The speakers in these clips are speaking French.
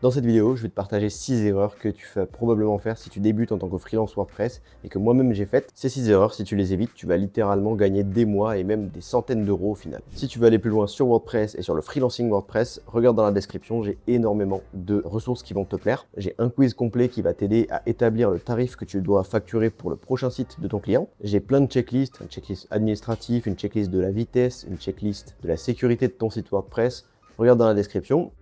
Dans cette vidéo, je vais te partager 6 erreurs que tu vas probablement faire si tu débutes en tant que freelance WordPress et que moi-même j'ai faites. Ces 6 erreurs, si tu les évites, tu vas littéralement gagner des mois et même des centaines d'euros au final. Si tu veux aller plus loin sur WordPress et sur le freelancing WordPress, regarde dans la description, j'ai énormément de ressources qui vont te plaire. J'ai un quiz complet qui va t'aider à établir le tarif que tu dois facturer pour le prochain site de ton client. J'ai plein de checklists, une checklist administrative, une checklist de la vitesse, une checklist de la sécurité de ton site WordPress. Regarde dans la description.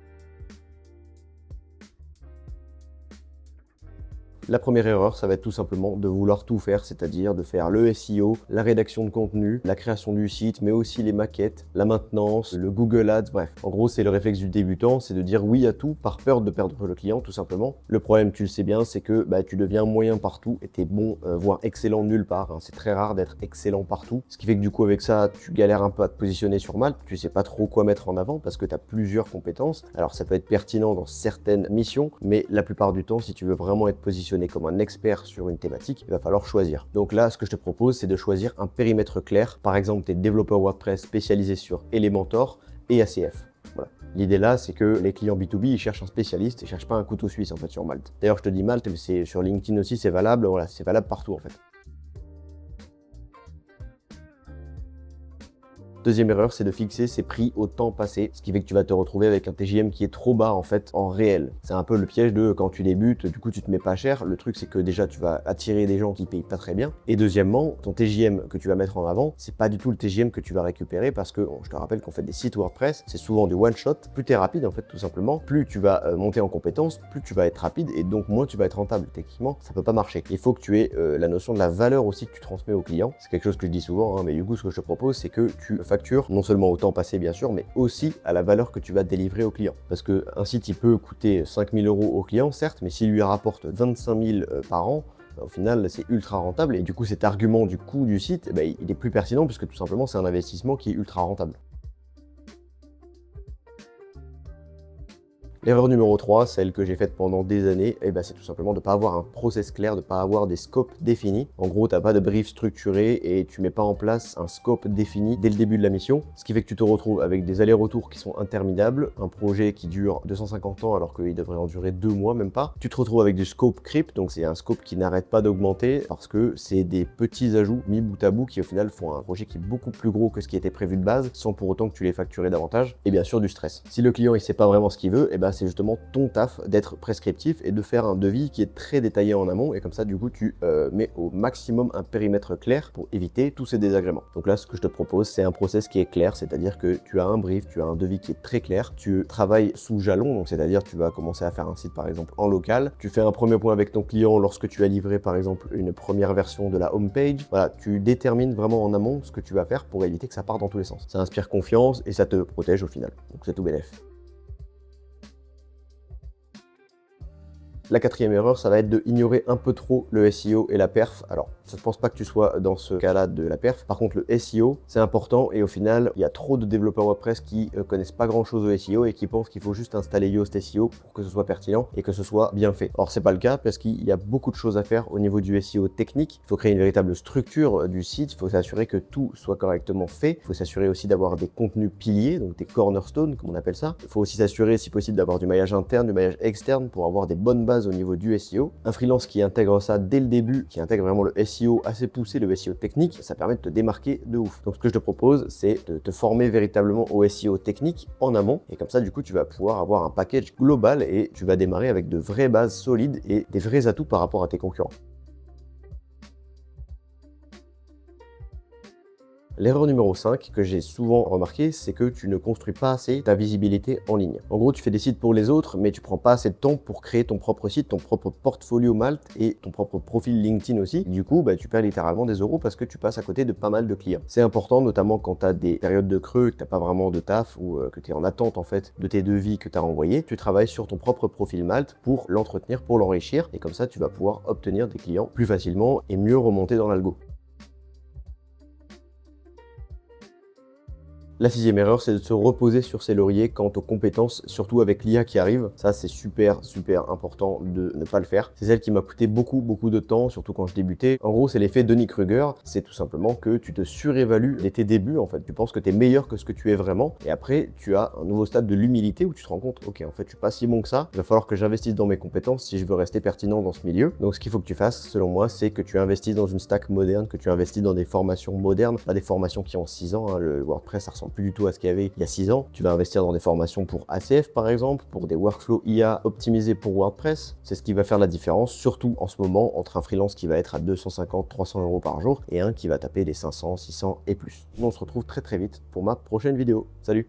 La première erreur, ça va être tout simplement de vouloir tout faire, c'est-à-dire de faire le SEO, la rédaction de contenu, la création du site, mais aussi les maquettes, la maintenance, le Google Ads, bref. En gros, c'est le réflexe du débutant, c'est de dire oui à tout par peur de perdre le client, tout simplement. Le problème, tu le sais bien, c'est que tu deviens moyen partout et t'es bon, voire excellent nulle part. C'est très rare d'être excellent partout. Ce qui fait que du coup, avec ça, tu galères un peu à te positionner sur Malte, tu sais pas trop quoi mettre en avant parce que tu as plusieurs compétences. Alors, ça peut être pertinent dans certaines missions, mais la plupart du temps, si tu veux vraiment être positionné comme un expert sur une thématique, il va falloir choisir. Donc là, ce que je te propose, c'est de choisir un périmètre clair. Par exemple, tu es développeur WordPress spécialisé sur Elementor et ACF. Voilà. L'idée là, c'est que les clients B2B, ils cherchent un spécialiste, ils cherchent pas un couteau suisse en fait sur Malte. D'ailleurs, je te dis Malte, mais c'est sur LinkedIn aussi, c'est valable. Voilà, c'est valable partout en fait. Deuxième erreur, c'est de fixer ses prix au temps passé, ce qui fait que tu vas te retrouver avec un TJM qui est trop bas en fait en réel. C'est un peu le piège de quand tu débutes, du coup tu te mets pas cher. Le truc c'est que déjà tu vas attirer des gens qui payent pas très bien. Et deuxièmement, ton TJM que tu vas mettre en avant, c'est pas du tout le TJM que tu vas récupérer parce que je te rappelle qu'on fait des sites WordPress, c'est souvent du one shot. Plus tu es rapide en fait tout simplement, plus tu vas monter en compétences, plus tu vas être rapide et donc moins tu vas être rentable. Techniquement, ça peut pas marcher. Il faut que tu aies la notion de la valeur aussi que tu transmets au client. C'est quelque chose que je dis souvent, mais du coup ce que je te propose c'est que tu facture non seulement au temps passé bien sûr, mais aussi à la valeur que tu vas délivrer au client. Parce qu'un site, il peut coûter 5 000 € au client, certes, mais s'il lui rapporte 25 000 par an, au final, c'est ultra rentable. Et du coup, cet argument du coût du site, il est plus pertinent puisque tout simplement, c'est un investissement qui est ultra rentable. L'erreur numéro 3, celle que j'ai faite pendant des années, c'est tout simplement de ne pas avoir un process clair, de ne pas avoir des scopes définis. En gros, tu n'as pas de brief structuré et tu mets pas en place un scope défini dès le début de la mission, ce qui fait que tu te retrouves avec des allers-retours qui sont interminables, un projet qui dure 250 ans alors qu'il devrait en durer 2 mois, même pas. Tu te retrouves avec du scope creep, donc c'est un scope qui n'arrête pas d'augmenter parce que c'est des petits ajouts mis bout à bout qui au final font un projet qui est beaucoup plus gros que ce qui était prévu de base, sans pour autant que tu l'aies facturé davantage, et bien sûr du stress. Si le client il sait pas vraiment ce qu'il veut, c'est justement ton taf d'être prescriptif et de faire un devis qui est très détaillé en amont et comme ça du coup tu mets au maximum un périmètre clair pour éviter tous ces désagréments. Donc là ce que je te propose c'est un process qui est clair, c'est-à-dire que tu as un brief, tu as un devis qui est très clair, tu travailles sous jalon, donc c'est-à-dire tu vas commencer à faire un site par exemple en local, tu fais un premier point avec ton client lorsque tu as livré par exemple une première version de la homepage, voilà, tu détermines vraiment en amont ce que tu vas faire pour éviter que ça parte dans tous les sens. Ça inspire confiance et ça te protège au final, donc c'est tout bénef. La quatrième erreur, ça va être de ignorer un peu trop le SEO et la perf. Alors, je ne pense pas que tu sois dans ce cas-là de la perf. Par contre, le SEO, c'est important et au final, il y a trop de développeurs WordPress qui connaissent pas grand-chose au SEO et qui pensent qu'il faut juste installer Yoast SEO pour que ce soit pertinent et que ce soit bien fait. Or, c'est pas le cas parce qu'il y a beaucoup de choses à faire au niveau du SEO technique. Il faut créer une véritable structure du site. Il faut s'assurer que tout soit correctement fait. Il faut s'assurer aussi d'avoir des contenus piliers, donc des cornerstones, comme on appelle ça. Il faut aussi s'assurer, si possible, d'avoir du maillage interne, du maillage externe pour avoir des bonnes bases au niveau du SEO. Un freelance qui intègre ça dès le début, qui intègre vraiment le SEO assez poussé, le SEO technique, ça permet de te démarquer de ouf. Donc ce que je te propose, c'est de te former véritablement au SEO technique en amont et comme ça du coup tu vas pouvoir avoir un package global et tu vas démarrer avec de vraies bases solides et des vrais atouts par rapport à tes concurrents. L'erreur numéro 5 que j'ai souvent remarqué, c'est que tu ne construis pas assez ta visibilité en ligne. En gros, tu fais des sites pour les autres, mais tu prends pas assez de temps pour créer ton propre site, ton propre portfolio Malte et ton propre profil LinkedIn aussi. Du coup, tu perds littéralement des euros parce que tu passes à côté de pas mal de clients. C'est important, notamment quand tu as des périodes de creux, que tu n'as pas vraiment de taf ou que tu es en attente en fait de tes devis que tu as renvoyés. Tu travailles sur ton propre profil Malte pour l'entretenir, pour l'enrichir et comme ça, tu vas pouvoir obtenir des clients plus facilement et mieux remonter dans l'algo. La 6e erreur, c'est de se reposer sur ses lauriers quant aux compétences, surtout avec l'IA qui arrive. Ça, c'est super important de ne pas le faire. C'est celle qui m'a coûté beaucoup de temps, surtout quand je débutais. En gros, c'est l'effet Denis Kruger. C'est tout simplement que tu te surévalues dès tes débuts, en fait. Tu penses que tu es meilleur que ce que tu es vraiment. Et après, tu as un nouveau stade de l'humilité où tu te rends compte, ok, en fait, je suis pas si bon que ça. Il va falloir que j'investisse dans mes compétences si je veux rester pertinent dans ce milieu. Donc, ce qu'il faut que tu fasses, selon moi, c'est que tu investisses dans une stack moderne, que tu investis dans des formations modernes, pas des formations qui ont 6 ans. Hein. Le WordPress, ça ressemble plus du tout à ce qu'il y avait il y a 6 ans. Tu vas investir dans des formations pour ACF, par exemple, pour des workflows IA optimisés pour WordPress. C'est ce qui va faire la différence, surtout en ce moment, entre un freelance qui va être à 250, 300 euros par jour et un qui va taper les 500, 600 et plus. On se retrouve très vite pour ma prochaine vidéo. Salut!